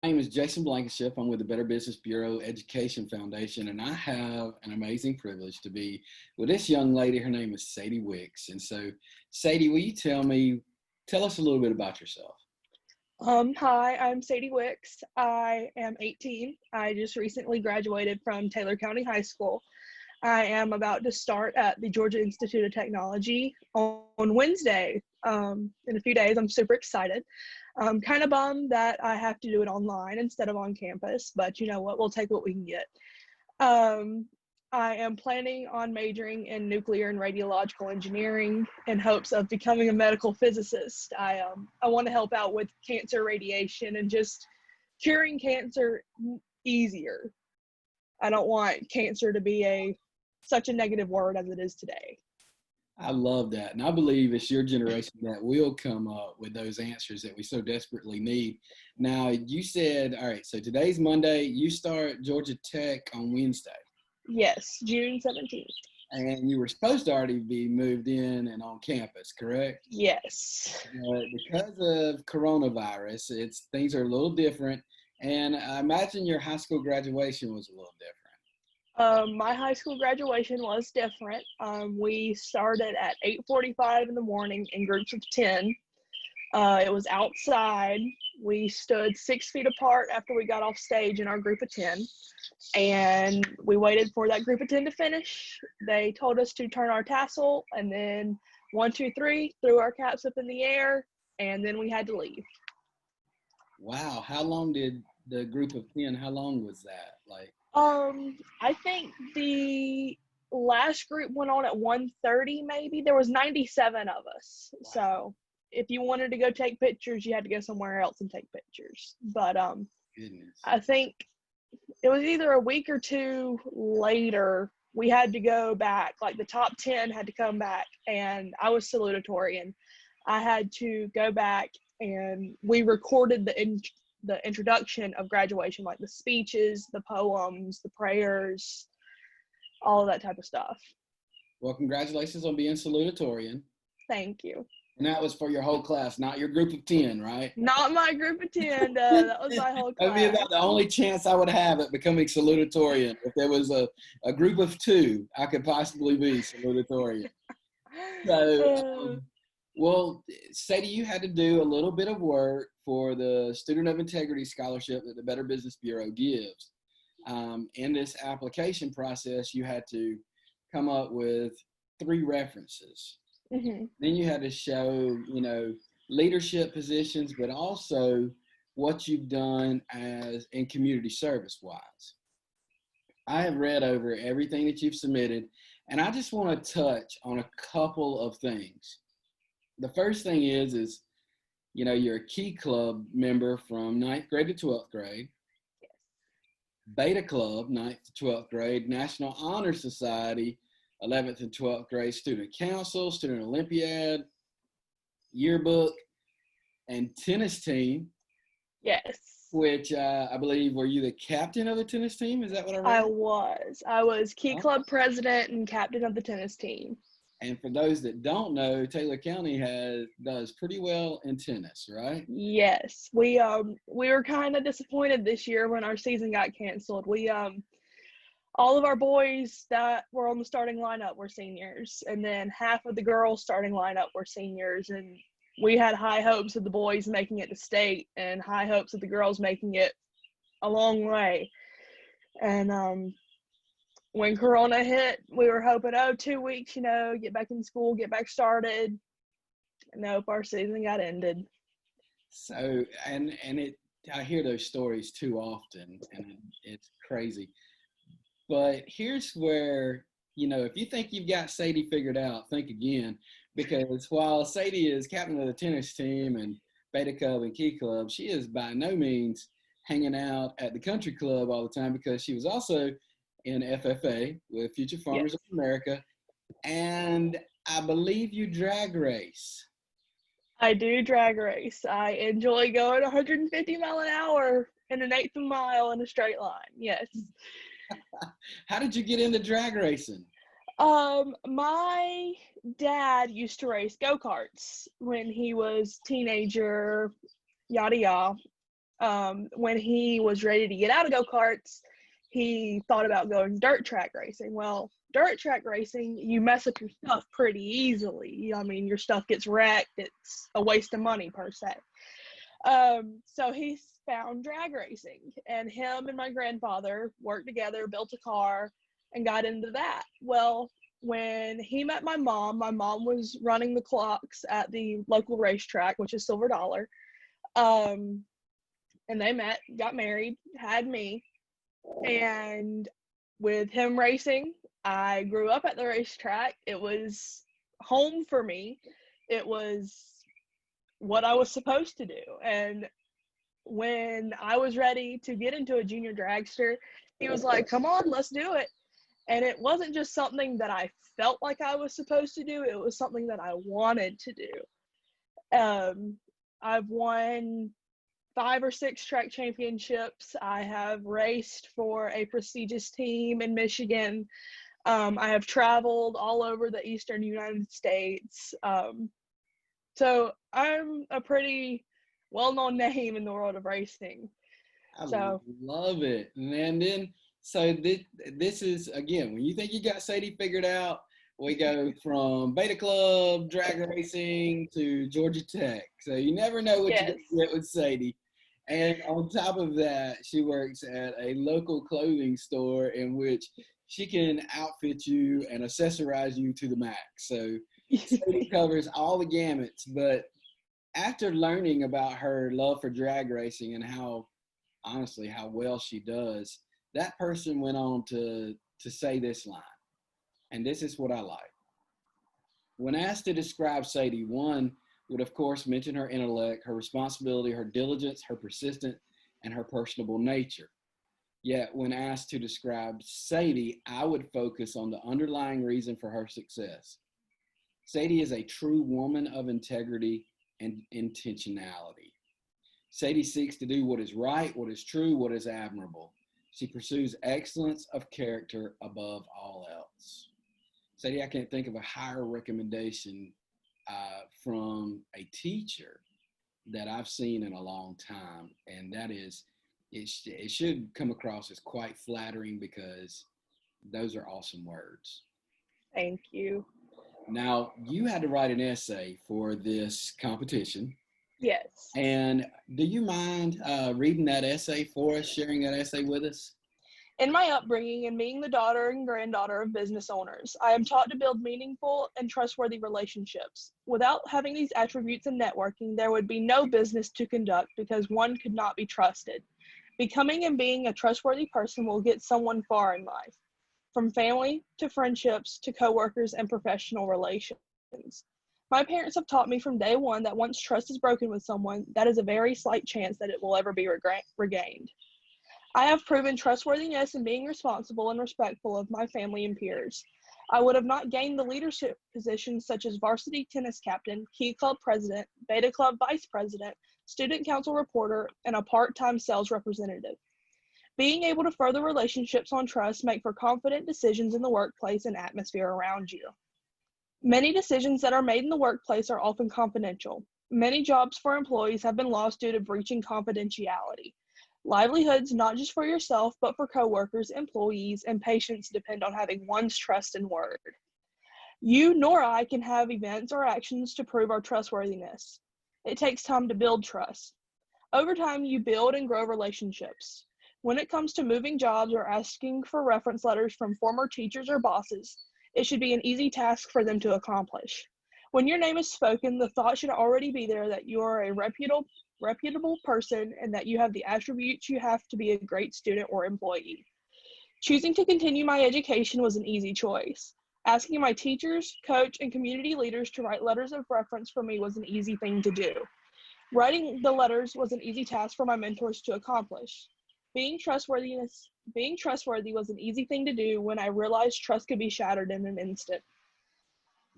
name is Jason Blankenship. I'm with the Better Business Bureau Education Foundation, and I have an amazing privilege to be with this young lady. Her name is Sadie Wicks. And so, Sadie, will you tell us a little bit about yourself? Hi, I'm Sadie Wicks. I am 18. I just recently graduated from Taylor County High School. I am about to start at the Georgia Institute of Technology on Wednesday. In a few days, I'm super excited. I'm kind of bummed that I have to do it online instead of on campus, but you know what? We'll take what we can get. Um, I am planning on majoring in nuclear and radiological engineering in hopes of becoming a medical physicist. I want to help out with cancer radiation and just curing cancer easier. I don't want cancer to be such a negative word as it is today. I love that. And I believe it's your generation that will come up with those answers that we so desperately need. Now, you said, all right, so today's Monday, you start Georgia Tech on Wednesday. Yes, June 17th. And you were supposed to already be moved in and on campus, correct? Yes. But because of coronavirus, things are a little different. And I imagine your high school graduation was a little different. My high school graduation was different. We started at 8:45 in the morning in groups of 10. It was outside. We stood 6 feet apart after we got off stage in our group of 10. And we waited for that group of 10 to finish. They told us to turn our tassel, and then one, two, three, threw our caps up in the air, and then we had to leave. Wow. How long did the group of 10, how long was that? Like, I think the last group went on at 1:30 maybe. There was 97 of us. wow, So if you wanted to go take pictures, you had to go somewhere else and take pictures. But goodness. I think it was either a week or two later we had to go back. Like the top 10 had to come back, and I was salutatorian. I had to go back, and we recorded the introduction of graduation, like the speeches, the poems, the prayers, all of that type of stuff. Well, congratulations on being salutatorian. Thank you. And that was for your whole class, not your group of 10, right? Not my group of 10. That was my whole That'd be class. about the only chance I would have at becoming salutatorian. If there was a group of two, I could possibly be salutatorian. So, Uh, well, Sadie, you had to do a little bit of work for the Student of Integrity Scholarship that the Better Business Bureau gives. In this application process, you had to come up with 3 references. mhm. Then you had to show, leadership positions, but also what you've done as in community service wise. I have read over everything that you've submitted, and I just want to touch on a couple of things. The first thing is you're a Key Club member from ninth grade to 12th grade, Beta Club, ninth to 12th grade, National Honor Society, 11th and 12th grade, Student Council, Student Olympiad, Yearbook, and tennis team, Yes. which I believe, were you the captain of the tennis team? Is that what I I read? was. I was Key Oh. Club president and captain of the tennis team. And for those that don't know, Taylor County does pretty well in tennis, right? Yes. We were kind of disappointed this year when our season got canceled. We all of our boys that were on the starting lineup were seniors, and then half of the girls starting lineup were seniors, and we had high hopes of the boys making it to state and high hopes of the girls making it a long way. And when Corona hit, we were hoping, 2 weeks, get back in school, get back started. Nope, our season got ended. So, I hear those stories too often, and it's crazy. But here's where, if you think you've got Sadie figured out, think again, because while Sadie is captain of the tennis team and Beta Club and Key Club, she is by no means hanging out at the country club all the time, because she was also in FFA with Future Yes, Farmers of America. And I believe you drag race. I do drag race. I enjoy going 150 mile an hour in an eighth of a mile in a straight line. Yes. How did you get into drag racing? My dad used to race go-karts when he was teenager, yada yada. When he was ready to get out of go-karts, he thought about going dirt track racing. Well, dirt track racing, you mess up your stuff pretty easily. I mean, your stuff gets wrecked. It's a waste of money per se. So he found drag racing, and him and my grandfather worked together, built a car, and got into that. Well, when he met my mom was running the clocks at the local racetrack, which is Silver Dollar. And they met, got married, had me. And with him racing, I grew up at the racetrack. It was home for me. It was what I was supposed to do. And when I was ready to get into a junior dragster, he was like, come on, let's do it. And it wasn't just something that I felt like I was supposed to do, it was something that I wanted to do. I've won 5 or 6 track championships. I have raced for a prestigious team in Michigan. I have traveled all over the eastern United States. So I'm a pretty well-known name in the world of racing. I love it. And then, so this is, again, when you think you got Sadie figured out, we go from Beta Club, drag racing, to Georgia Tech. So you never know what you're going to get with Sadie. And on top of that, she works at a local clothing store in which she can outfit you and accessorize you to the max. So Sadie covers all the gamuts. But after learning about her love for drag racing and how well she does, that person went on to say this line. And this is what I like. When asked to describe Sadie, one would, of course, mention her intellect, her responsibility, her diligence, her persistence, and her personable nature. Yet, when asked to describe Sadie, I would focus on the underlying reason for her success. Sadie is a true woman of integrity and intentionality. Sadie seeks to do what is right, what is true, what is admirable. She pursues excellence of character above all else. Sadie, I can't think of a higher recommendation from a teacher that I've seen in a long time, and that is, it should come across as quite flattering because those are awesome words. Thank you. Now, you had to write an essay for this competition. Yes. And do you mind reading that essay for us, sharing that essay with us? In my upbringing and being the daughter and granddaughter of business owners, I am taught to build meaningful and trustworthy relationships. Without having these attributes in networking, there would be no business to conduct because one could not be trusted. Becoming and being a trustworthy person will get someone far in life, from family to friendships to coworkers and professional relations. My parents have taught me from day one that once trust is broken with someone, that is a very slight chance that it will ever be regained. I have proven trustworthiness in being responsible and respectful of my family and peers. I would have not gained the leadership positions such as varsity tennis captain, Key Club president, Beta Club vice president, student council reporter, and a part-time sales representative. Being able to further relationships on trust make for confident decisions in the workplace and atmosphere around you. Many decisions that are made in the workplace are often confidential. Many jobs for employees have been lost due to breaching confidentiality. Livelihoods, not just for yourself, but for coworkers, employees, and patients depend on having one's trust and word. You nor I can have events or actions to prove our trustworthiness. It takes time to build trust. Over time, you build and grow relationships. When it comes to moving jobs or asking for reference letters from former teachers or bosses, it should be an easy task for them to accomplish. When your name is spoken, the thought should already be there that you are a reputable person and that you have the attributes you have to be a great student or employee. Choosing to continue my education was an easy choice. Asking my teachers, coach, and community leaders to write letters of reference for me was an easy thing to do. Writing the letters was an easy task for my mentors to accomplish. Being trustworthy was an easy thing to do when I realized trust could be shattered in an instant.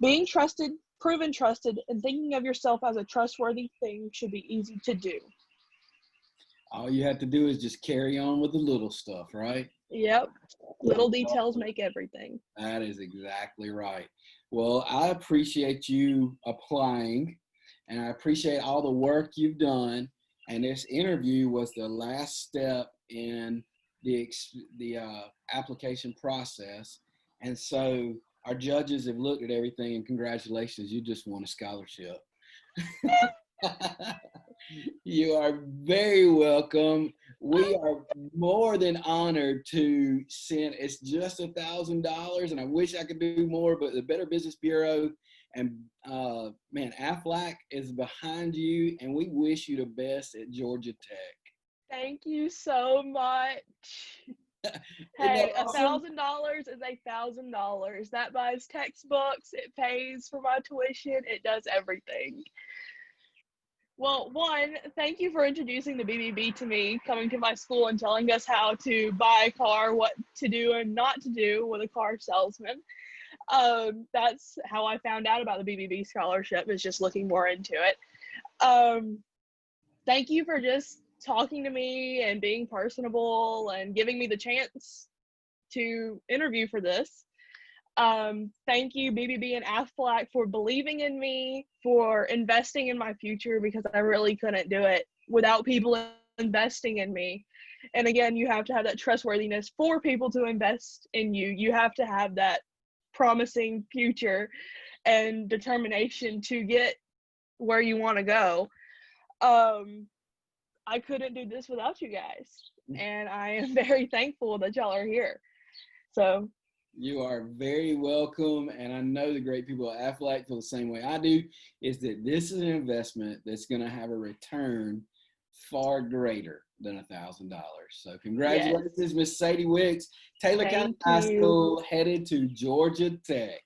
Being trusted, proven trusted, and thinking of yourself as a trustworthy thing should be easy to do. All you have to do is just carry on with the little stuff, right? Yep. Little details make everything. That is exactly right. Well, I appreciate you applying, and I appreciate all the work you've done. and this interview was the last step in the application process. And so our judges have looked at everything, and congratulations, you just won a scholarship. You are very welcome. We are more than honored to send. It's just $1,000, and I wish I could do more, but the Better Business Bureau and man, Aflac is behind you, and we wish you the best at Georgia Tech. Thank you so much. Isn't that Hey, awesome? $1,000 is $1,000. That buys textbooks, it pays for my tuition, it does everything. Well, one, thank you for introducing the BBB to me, coming to my school and telling us how to buy a car, what to do and not to do with a car salesman. That's how I found out about the BBB scholarship, is just looking more into it. Thank you for just talking to me and being personable and giving me the chance to interview for this. Thank you, BBB and Aflac, for believing in me, for investing in my future, because I really couldn't do it without people investing in me. And again, you have to have that trustworthiness for people to invest in you. You have to have that promising future and determination to get where you want to go. I couldn't do this without you guys, and I am very thankful that y'all are here. So You are very welcome, and I know the great people at Aflac feel the same way I do, is that this is an investment that's going to have a return far greater than $1,000. So yes, congratulations, Miss Sadie Wicks, Taylor County thank High you. School, headed to Georgia Tech.